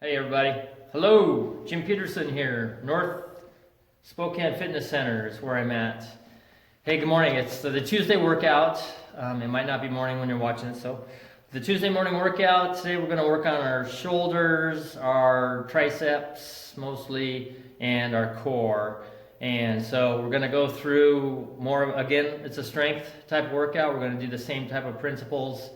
Hey everybody. Hello, Jim Peterson here, North Spokane Fitness Center is where I'm at. Hey, good morning. It's the Tuesday workout. It might not be morning when you're watching it, so the Tuesday morning workout. Today we're going to work on our shoulders, our triceps mostly, and our core. And so we're going to go through more, again, it's a strength type of workout. We're going to do the same type of principles.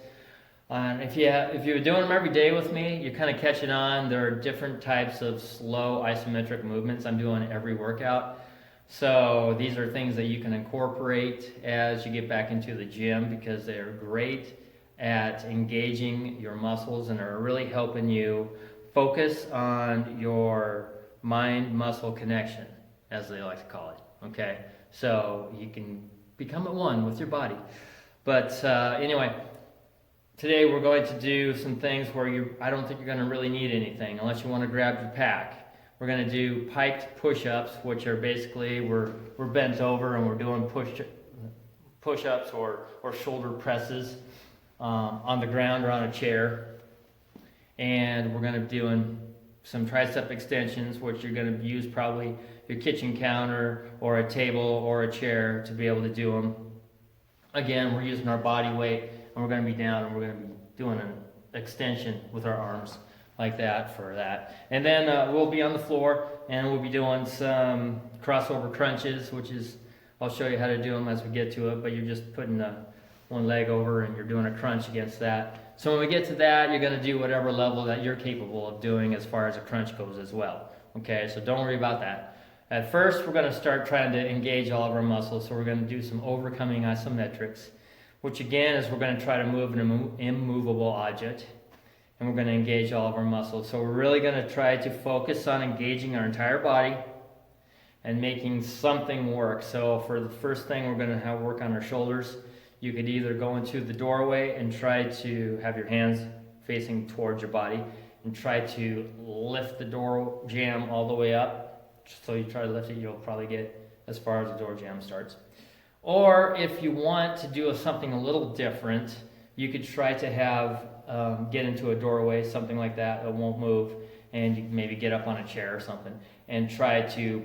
If you're doing them every day with me, you're kind of catching on. There are different types of slow isometric movements I'm doing every workout. So these are things that you can incorporate as you get back into the gym because they're great at engaging your muscles and are really helping you focus on your mind-muscle connection, as they like to call it. Okay, so you can become at one with your body. But anyway. Today we're going to do some things where I don't think you're going to really need anything unless you want to grab your pack. We're going to do piked push-ups, which are basically we're bent over and we're doing push-ups or shoulder presses on the ground or on a chair. And we're going to be doing some tricep extensions, which you're going to use probably your kitchen counter or a table or a chair to be able to do them. Again, we're using our body weight. And we're going to be down and we're going to be doing an extension with our arms like that for that. And then we'll be on the floor and we'll be doing some crossover crunches, which is, I'll show you how to do them as we get to it, but you're just putting one leg over and you're doing a crunch against that. So when we get to that, you're going to do whatever level that you're capable of doing as far as a crunch goes as well. Okay, so don't worry about that. At first, we're going to start trying to engage all of our muscles, so we're going to do some overcoming isometrics, which again is we're going to try to move an immovable object, and we're going to engage all of our muscles. So we're really going to try to focus on engaging our entire body and making something work. So for the first thing, we're going to work on our shoulders. You could either go into the doorway and try to have your hands facing towards your body and try to lift the door jamb all the way up. So you try to lift it, you'll probably get as far as the door jamb starts. Or if you want to do something a little different, you could try to get into a doorway, something like that won't move, and you can maybe get up on a chair or something and try to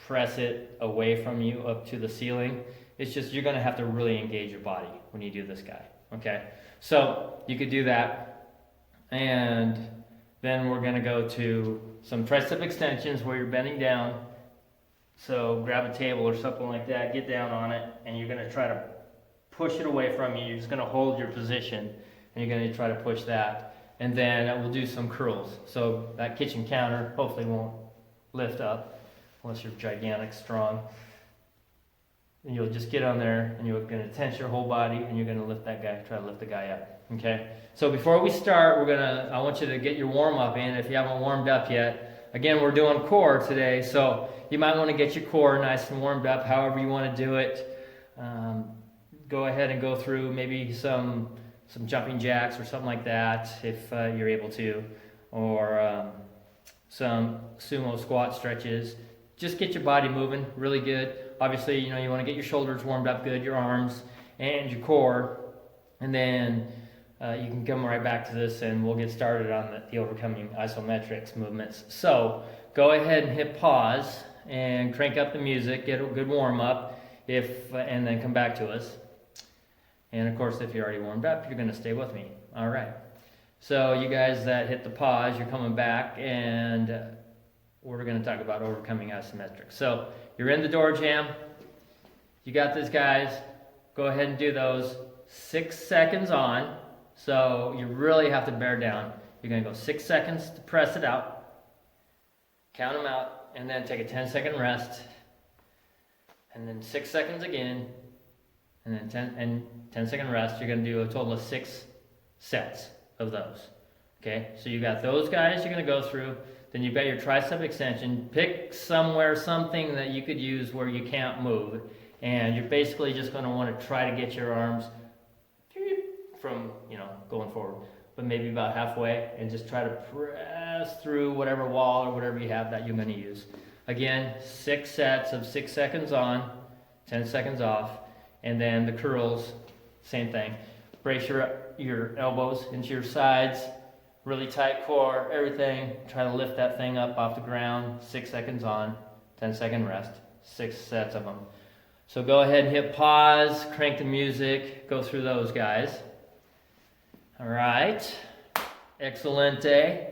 press it away from you up to the ceiling. It's just you're going to have to really engage your body when you do this guy, okay? So you could do that, and then we're going to go to some tricep extensions where you're bending down. So grab a table or something like that, get down on it, and you're going to try to push it away from you. You're just going to hold your position, and you're going to try to push that. And then we'll do some curls. So that kitchen counter hopefully won't lift up unless you're gigantic, strong. And you'll just get on there, and you're going to tense your whole body, and you're going to lift that guy, try to lift the guy up. Okay? So before we start, I want you to get your warm-up in if you haven't warmed up yet. Again, we're doing core today, so you might want to get your core nice and warmed up, however you want to do it. Go ahead and go through maybe some jumping jacks or something like that if you're able to, or some sumo squat stretches. Just get your body moving really good. Obviously, you want to get your shoulders warmed up good, your arms and your core, and then you can come right back to this and we'll get started on the overcoming isometrics movements. So go ahead and hit pause and crank up the music, get a good warm up, and then come back to us. And of course, if you're already warmed up, you're going to stay with me. All right. So you guys that hit the pause, you're coming back, and we're going to talk about overcoming isometrics. So you're in the door jam. You got this, guys. Go ahead and do those 6 seconds on. So you really have to bear down. You're going to go 6 seconds to press it out. Count them out, and then take a 10-second rest. And then 6 seconds again. And then 10-second rest. You're going to do a total of 6 sets of those. Okay? So you got those guys you're going to go through. Then you've got your tricep extension. Pick something that you could use where you can't move. And you're basically just going to want to try to get your arms from, going forward, but maybe about halfway, and just try to press through whatever wall or whatever you have that you're going to use. Again, 6 sets of 6 seconds on, 10 seconds off, and then the curls, same thing. Brace your elbows into your sides, really tight core, everything. Try to lift that thing up off the ground. 6 seconds on, 10-second rest. 6 sets of them. So go ahead and hit pause, crank the music, go through those guys. All right, excelente.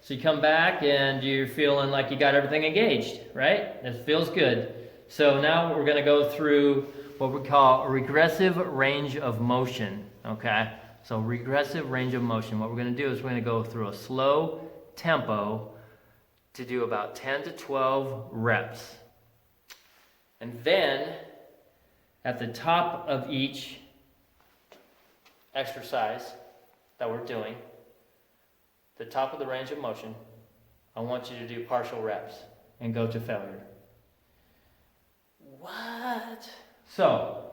So you come back and you're feeling like you got everything engaged, right? It feels good. So now we're going to go through what we call a regressive range of motion, okay? So regressive range of motion. What we're going to do is we're going to go through a slow tempo to do about 10 to 12 reps. And then at the top of each exercise that we're doing, the top of the range of motion, I want you to do partial reps and go to failure. What? So,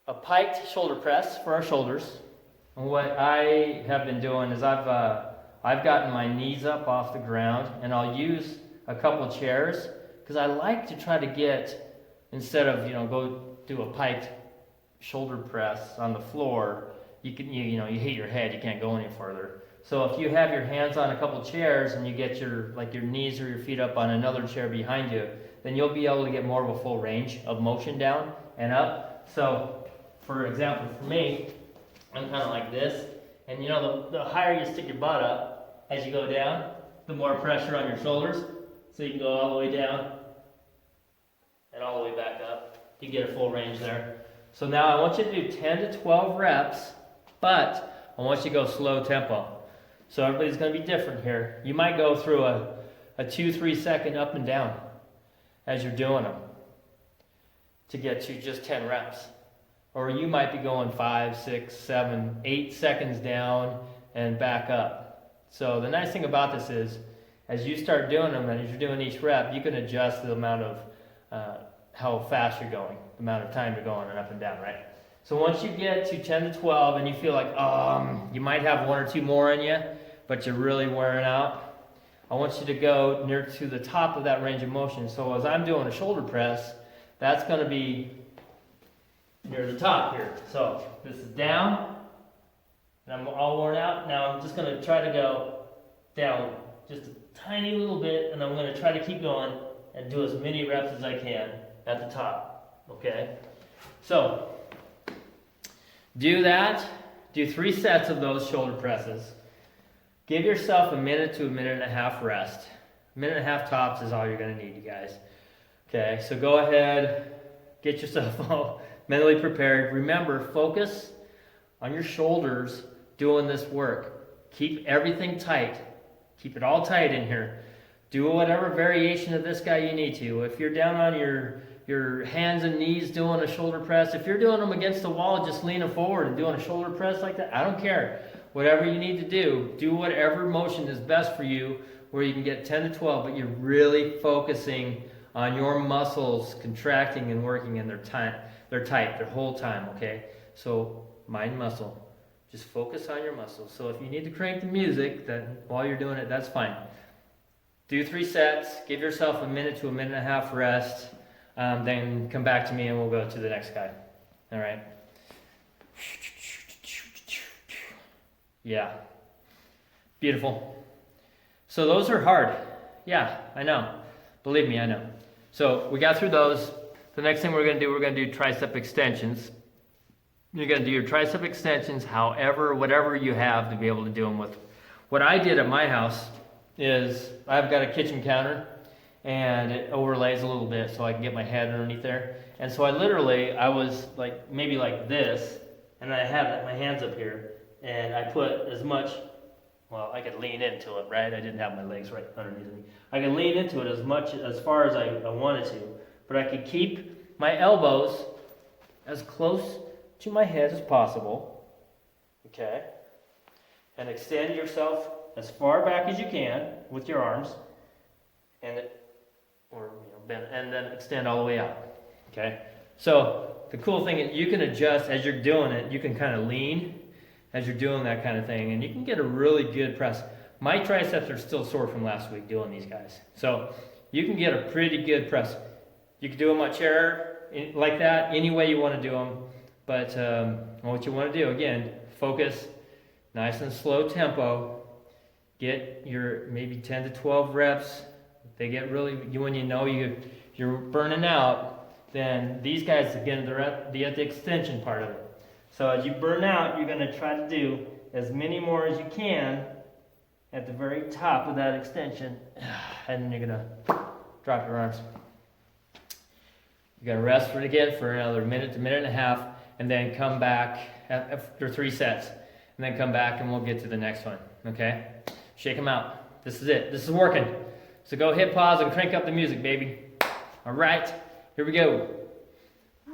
a piked shoulder press for our shoulders. And what I have been doing is I've gotten my knees up off the ground, and I'll use a couple chairs because I like to try to get, instead of go do a piked shoulder press on the floor, you hit your head, you can't go any further. So if you have your hands on a couple chairs and you get your knees or your feet up on another chair behind you, then you'll be able to get more of a full range of motion down and up. So, for example, for me, I'm kind of like this, and the higher you stick your butt up as you go down, the more pressure on your shoulders, so you can go all the way down and all the way back up. You get a full range there. So now I want you to do 10 to 12 reps, but I want you to go slow tempo. So everybody's going to be different here. You might go through a 2-3 second up and down as you're doing them to get to just 10 reps. Or you might be going 5, 6, 7, 8 seconds down and back up. So the nice thing about this is, as you start doing them and as you're doing each rep, you can adjust the amount of how fast you're going, the amount of time you're going and up and down, right? So once you get to 10 to 12 and you feel like you might have 1 or 2 more in you, but you're really wearing out, I want you to go near to the top of that range of motion. So as I'm doing a shoulder press, that's going to be near the top here. So this is down, and I'm all worn out. Now I'm just going to try to go down just a tiny little bit, and I'm going to try to keep going and do as many reps as I can at the top, okay? So do that. Do 3 sets of those shoulder presses. Give yourself a minute to a minute and a half rest. A minute and a half tops is all you're going to need, you guys. Okay, so go ahead, get yourself all mentally prepared. Remember, focus on your shoulders doing this work. Keep everything tight. Keep it all tight in here. Do whatever variation of this guy you need to. If you're down on your hands and knees doing a shoulder press, if you're doing them against the wall, just leaning forward and doing a shoulder press like that, I don't care. Whatever you need to do whatever motion is best for you where you can get 10 to 12, but you're really focusing on your muscles contracting and working, and they're tight the whole time, okay? So mind muscle. Just focus on your muscles. So if you need to crank the music then while you're doing it, that's fine. Do 3 sets. Give yourself a minute to a minute and a half rest. Then come back to me and we'll go to the next guy. All right? Yeah. Beautiful. So those are hard. Yeah, I know. Believe me, I know. So we got through those. The next thing we're going to do tricep extensions. You're going to do your tricep extensions whatever you have to be able to do them with. What I did at my house is I've got a kitchen counter and it overlays a little bit so I can get my head underneath there. And so I was like maybe like this, and I had my hands up here, and I put as much, well, I could lean into it, right? I didn't have my legs right underneath me. I could lean into it as far as I wanted to, but I could keep my elbows as close to my head as possible, okay? And extend yourself as far back as you can with your arms, and bend, and then extend all the way out, okay? So the cool thing is you can adjust as you're doing it. You can kind of lean as you're doing that kind of thing, and you can get a really good press. My triceps are still sore from last week doing these guys, so you can get a pretty good press. You can do them on chair like that, any way you want to do them, but what you want to do, again, focus, nice and slow tempo, get your maybe 10 to 12 reps. If they get really, when you know you're burning out, then these guys, again, they're at the extension part of it. So as you burn out, you're going to try to do as many more as you can at the very top of that extension, and then you're going to drop your arms. You got to rest for it again for another minute to minute and a half, and then come back after 3 sets, and then come back and we'll get to the next one, okay? Shake them out. This is it. This is working. So go hit pause and crank up the music, baby. All right, here we go.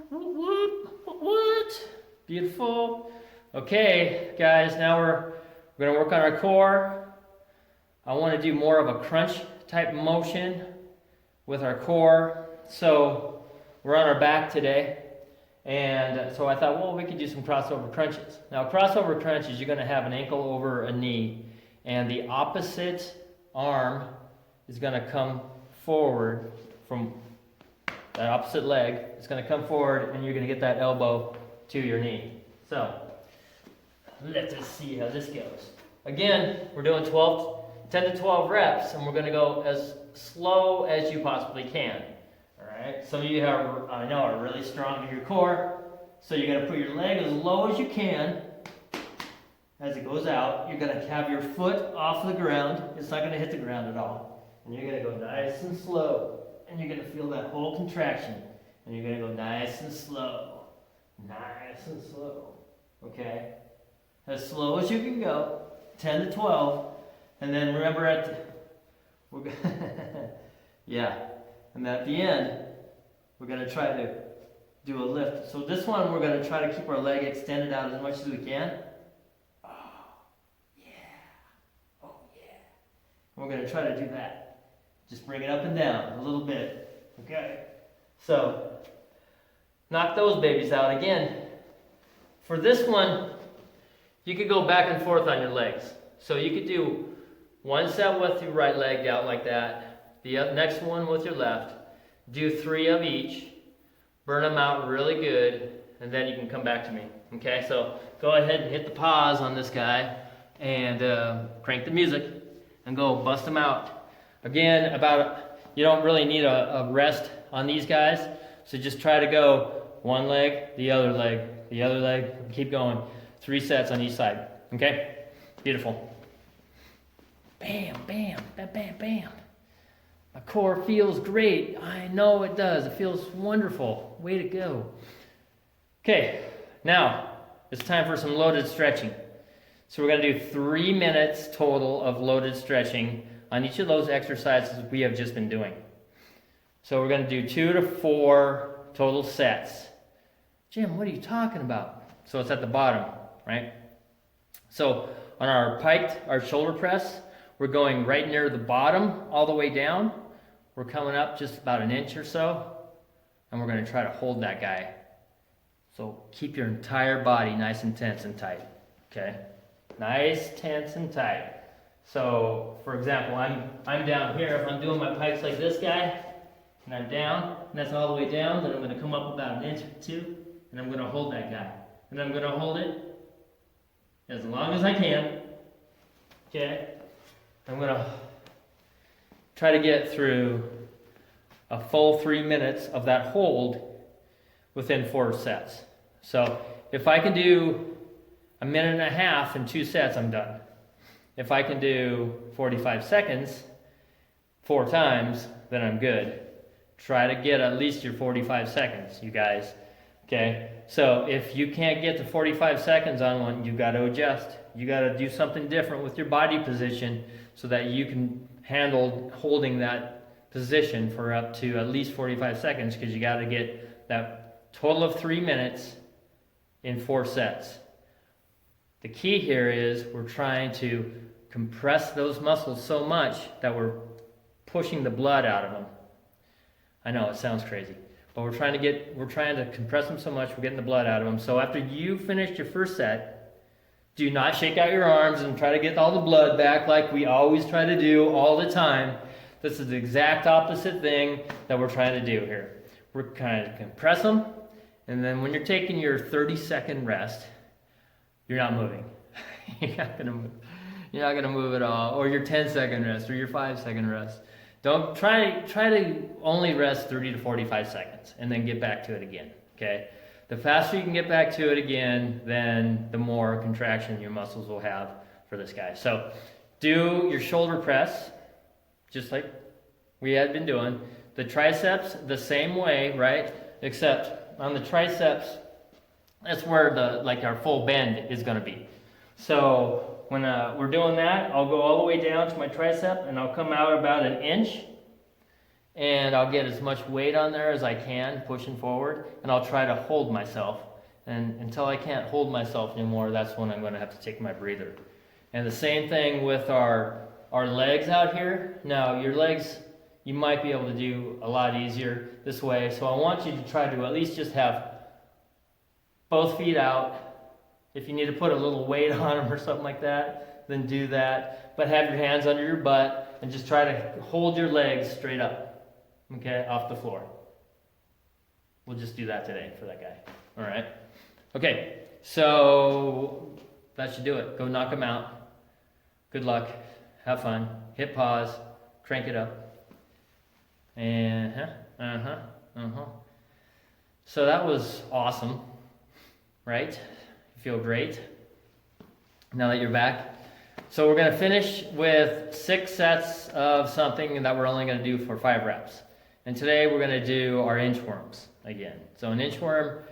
What? Beautiful. Okay, guys, now we're going to work on our core. I want to do more of a crunch type motion with our core. So we're on our back today. And so I thought, well, we could do some crossover crunches. Now, crossover crunches, you're going to have an ankle over a knee. And the opposite arm is going to come forward from that opposite leg. It's going to come forward, and you're going to get that elbow to your knee. So, let's just see how this goes. Again, we're doing 10 to 12 reps, and we're going to go as slow as you possibly can. All right. Some of you I know are really strong in your core, so you're going to put your leg as low as you can. As it goes out, you're going to have your foot off the ground. It's not going to hit the ground at all. And you're going to go nice and slow. And you're going to feel that whole contraction. And you're going to go nice and slow. Nice and slow. Okay? As slow as you can go. 10 to 12. And then remember yeah. And at the end, we're going to try to do a lift. So this one, we're going to try to keep our leg extended out as much as we can. We're going to try to do that. Just bring it up and down a little bit. Okay? So, knock those babies out again. For this one, you could go back and forth on your legs. So you could do one set with your right leg out like that. The next one with your left. Do 3 of each. Burn them out really good. And then you can come back to me. Okay? So, go ahead and hit the pause on this guy. And crank the music. And go bust them out. Again, you don't really need a rest on these guys. So just try to go one leg, the other leg, the other leg. Keep going. 3 sets on each side. Okay? Beautiful. Bam, bam, bam, bam, bam. My core feels great. I know it does. It feels wonderful. Way to go. Okay, now it's time for some loaded stretching. So we're going to do 3 minutes total of loaded stretching on each of those exercises we have just been doing. So we're going to do 2 to 4 total sets. Jim, what are you talking about? So it's at the bottom, right? So on our Pike, our shoulder press, we're going right near the bottom all the way down. We're coming up just about an inch or so, and we're going to try to hold that guy. So keep your entire body nice and tense and tight, okay? Nice, tense, and tight. So, for example, I'm down here. If I'm doing my pikes like this guy, and I'm down, and that's all the way down, then I'm going to come up about an inch or 2, and I'm going to hold that guy. And I'm going to hold it as long as I can. Okay? I'm going to try to get through a full 3 minutes of that hold within 4 sets. So, if I can do a minute and a half in 2 sets, I'm done. If I can do 45 seconds 4 times, then I'm good. Try to get at least your 45 seconds, you guys. Okay? So if you can't get to 45 seconds on one, you got to adjust. You got to do something different with your body position so that you can handle holding that position for up to at least 45 seconds, because you got to get that total of 3 minutes in 4 sets. The key here is we're trying to compress those muscles so much that we're pushing the blood out of them. I know it sounds crazy, but we're trying to compress them so much we're getting the blood out of them. So after you finish your first set, do not shake out your arms and try to get all the blood back like we always try to do all the time. This is the exact opposite thing that we're trying to do here. We're kind of compress them, and then when you're taking your 30-second rest, you're not moving. You're not going to move. You're not gonna move at all, or your 10-second rest, or your 5-second rest. Don't try to only rest 30 to 45 seconds, and then get back to it again. Okay. The faster you can get back to it again, then the more contraction your muscles will have for this guy. So do your shoulder press, just like we had been doing. The triceps, the same way, right? Except on the triceps, that's where our full bend is gonna be. So when we're doing that, I'll go all the way down to my tricep and I'll come out about an inch. And I'll get as much weight on there as I can, pushing forward, and I'll try to hold myself. And until I can't hold myself anymore, that's when I'm going to have to take my breather. And the same thing with our legs out here. Now, your legs, you might be able to do a lot easier this way. So I want you to try to at least just have both feet out. If you need to put a little weight on them or something like that, then do that. But have your hands under your butt and just try to hold your legs straight up. Okay, off the floor. We'll just do that today for that guy. All right. Okay, so that should do it. Go knock him out. Good luck. Have fun. Hit pause. Crank it up. And So that was awesome, right? You feel great now that you're back. So we're going to finish with 6 sets of something that we're only going to do for 5 reps. And today we're going to do our inchworms again. So an inchworm,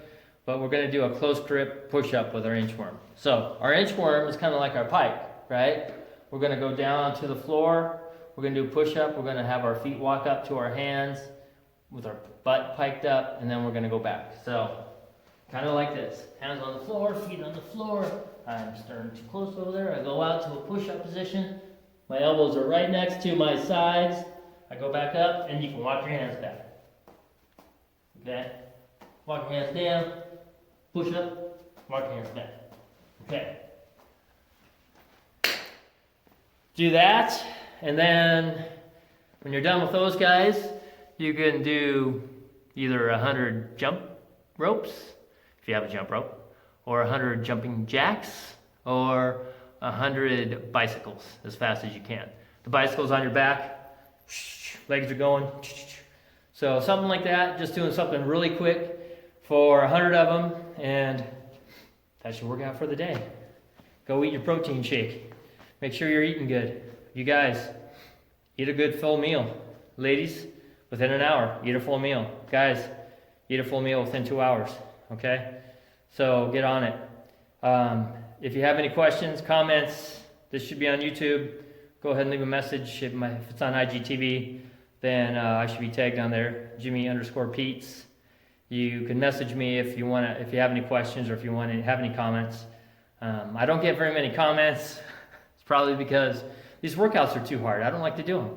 but we're going to do a close grip push-up with our inchworm. So our inchworm is kind of like our pike, right? We're going to go down to the floor. We're going to do a push-up. We're going to have our feet walk up to our hands with our butt piked up, and then we're going to go back. So kind of like this. Hands on the floor, feet on the floor. I'm starting too close over there. I go out to a push-up position. My elbows are right next to my sides. I go back up, and you can walk your hands back. Okay? Walk your hands down, push up, walk your hands back. Okay. Do that, and then when you're done with those guys, you can do either 100 jump ropes, if you have a jump rope, or 100 jumping jacks, or 100 bicycles as fast as you can. The bicycle's on your back, legs are going. So something like that, just doing something really quick for 100 of them, and that's your workout for the day. Go eat your protein shake. Make sure you're eating good. You guys, eat a good full meal. Ladies, within an hour, eat a full meal. Guys, eat a full meal within 2 hours, okay? So get on it. If you have any questions, comments, this should be on YouTube. Go ahead and leave a message. If it's on IGTV, then I should be tagged on there, Jimmy_Peets. You can message me if you have any questions or if you want to have any comments. I don't get very many comments. It's probably because these workouts are too hard. I don't like to do them.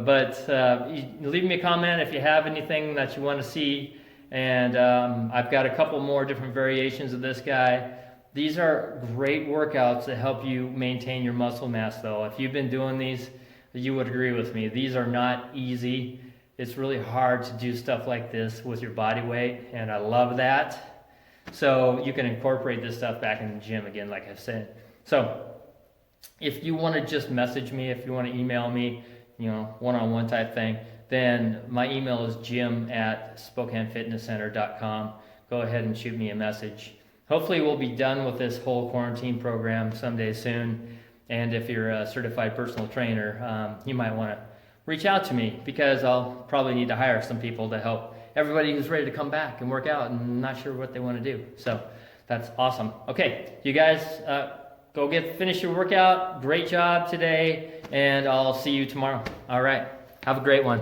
But you leave me a comment if you have anything that you want to see. And I've got a couple more different variations of this guy. These are great workouts to help you maintain your muscle mass, though. If you've been doing these, you would agree with me. These are not easy. It's really hard to do stuff like this with your body weight, and I love that. So you can incorporate this stuff back in the gym again, like I said. So if you want to just message me, if you want to email me, one-on-one type thing, then my email is jim@SpokaneFitnessCenter.com. Go ahead and shoot me a message. Hopefully we'll be done with this whole quarantine program someday soon. And if you're a certified personal trainer, you might want to reach out to me, because I'll probably need to hire some people to help everybody who's ready to come back and work out and not sure what they want to do. So that's awesome. Okay, you guys go finish your workout. Great job today, and I'll see you tomorrow. All right, have a great one.